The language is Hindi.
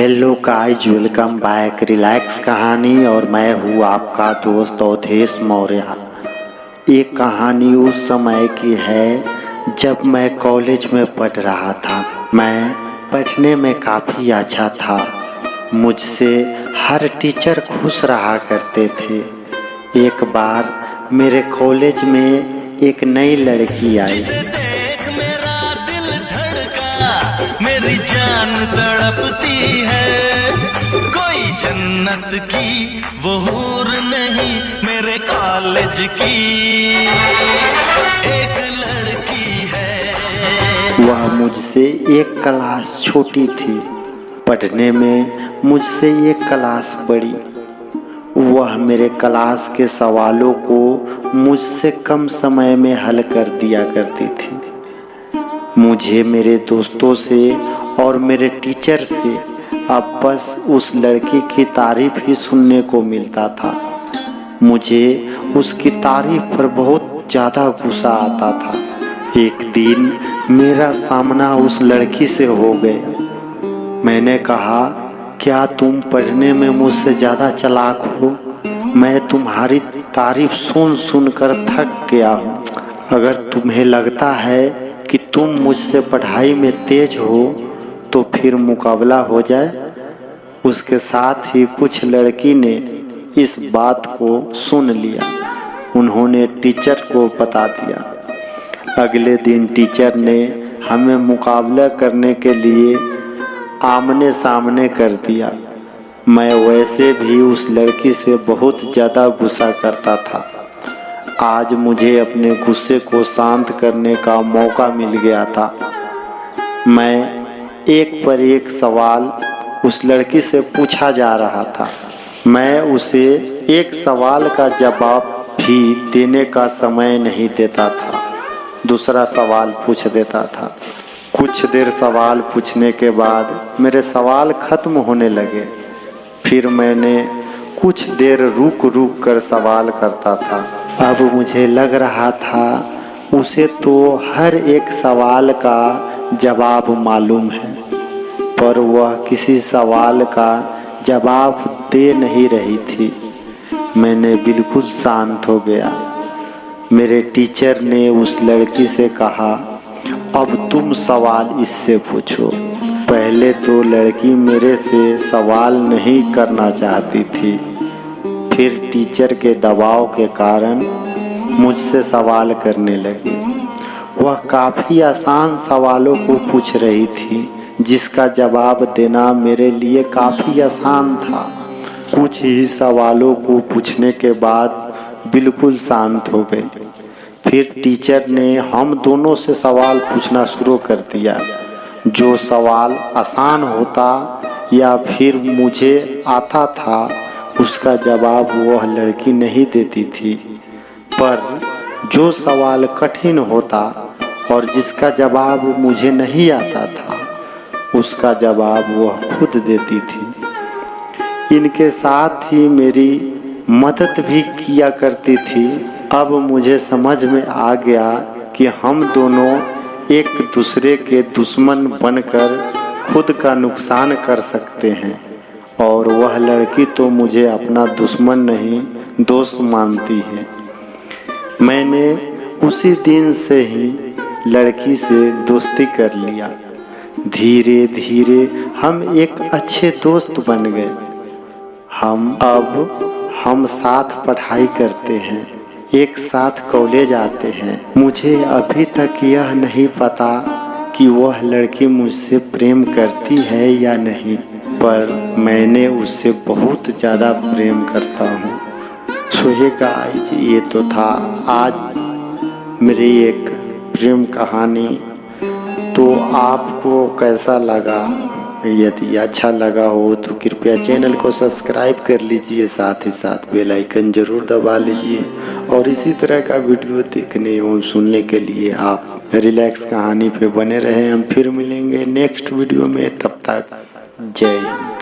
Hello guys, welcome back relax कहानी। और मैं हूँ आपका दोस्त अवधेश मौर्य। ये कहानी उस समय की है जब मैं कॉलेज में पढ़ रहा था। मैं पढ़ने में काफ़ी अच्छा था। मुझसे हर टीचर खुश रहा करते थे। एक बार मेरे कॉलेज में एक नई लड़की आई। मेरी जान तड़पती है, कोई जन्नत की वो हूर नहीं, मेरे कॉलेज की एक लड़की है। वह मुझसे एक क्लास छोटी थी, पढ़ने में मुझसे एक क्लास बड़ी। वह मेरे क्लास के सवालों को मुझसे कम समय में हल कर दिया करती थी। मुझे मेरे दोस्तों से और मेरे टीचर से अब बस उस लड़की की तारीफ ही सुनने को मिलता था। मुझे उसकी तारीफ पर बहुत ज़्यादा गुस्सा आता था। एक दिन मेरा सामना उस लड़की से हो गया। मैंने कहा, क्या तुम पढ़ने में मुझसे ज़्यादा चालाक हो? मैं तुम्हारी तारीफ सुन सुन कर थक गया हूँ। अगर तुम्हें लगता है कि तुम मुझसे पढ़ाई में तेज हो तो फिर मुकाबला हो जाए। उसके साथ ही कुछ लड़की ने इस बात को सुन लिया। उन्होंने टीचर को बता दिया। अगले दिन टीचर ने हमें मुकाबला करने के लिए आमने सामने कर दिया। मैं वैसे भी उस लड़की से बहुत ज़्यादा गुस्सा करता था। आज मुझे अपने गुस्से को शांत करने का मौका मिल गया था। मैं एक पर एक सवाल उस लड़की से पूछा जा रहा था। मैं उसे एक सवाल का जवाब भी देने का समय नहीं देता था। दूसरा सवाल पूछ देता था। कुछ देर सवाल पूछने के बाद मेरे सवाल खत्म होने लगे। फिर मैंने कुछ देर रुक रुक कर सवाल करता था। अब मुझे लग रहा था उसे तो हर एक सवाल का जवाब मालूम है, पर वह किसी सवाल का जवाब दे नहीं रही थी। मैंने बिल्कुल शांत हो गया। मेरे टीचर ने उस लड़की से कहा, अब तुम सवाल इससे पूछो। पहले तो लड़की मेरे से सवाल नहीं करना चाहती थी, फिर टीचर के दबाव के कारण मुझसे सवाल करने लगी। वह काफ़ी आसान सवालों को पूछ रही थी, जिसका जवाब देना मेरे लिए काफ़ी आसान था। कुछ ही सवालों को पूछने के बाद बिल्कुल शांत हो गई। फिर टीचर ने हम दोनों से सवाल पूछना शुरू कर दिया। जो सवाल आसान होता या फिर मुझे आता था, उसका जवाब वह लड़की नहीं देती थी, पर जो सवाल कठिन होता और जिसका जवाब मुझे नहीं आता था, उसका जवाब वह खुद देती थी। इनके साथ ही मेरी मदद भी किया करती थी। अब मुझे समझ में आ गया कि हम दोनों एक दूसरे के दुश्मन बनकर खुद का नुकसान कर सकते हैं। और वह लड़की तो मुझे अपना दुश्मन नहीं, दोस्त मानती है। मैंने उसी दिन से ही लड़की से दोस्ती कर लिया। धीरे धीरे हम एक अच्छे दोस्त बन गए। हम साथ पढ़ाई करते हैं, एक साथ कॉलेज आते हैं। मुझे अभी तक यह नहीं पता कि वह लड़की मुझसे प्रेम करती है या नहीं, पर मैंने उससे बहुत ज़्यादा प्रेम करता हूँ। सो ये गाइस, ये तो था आज मेरी एक प्रेम कहानी। तो आपको कैसा लगा? यदि अच्छा लगा हो तो कृपया चैनल को सब्सक्राइब कर लीजिए, साथ ही साथ बेल आइकन ज़रूर दबा लीजिए। और इसी तरह का वीडियो देखने एवं सुनने के लिए आप रिलैक्स कहानी पे बने रहें। हम फिर मिलेंगे नेक्स्ट वीडियो में। तब तक जय हिंद।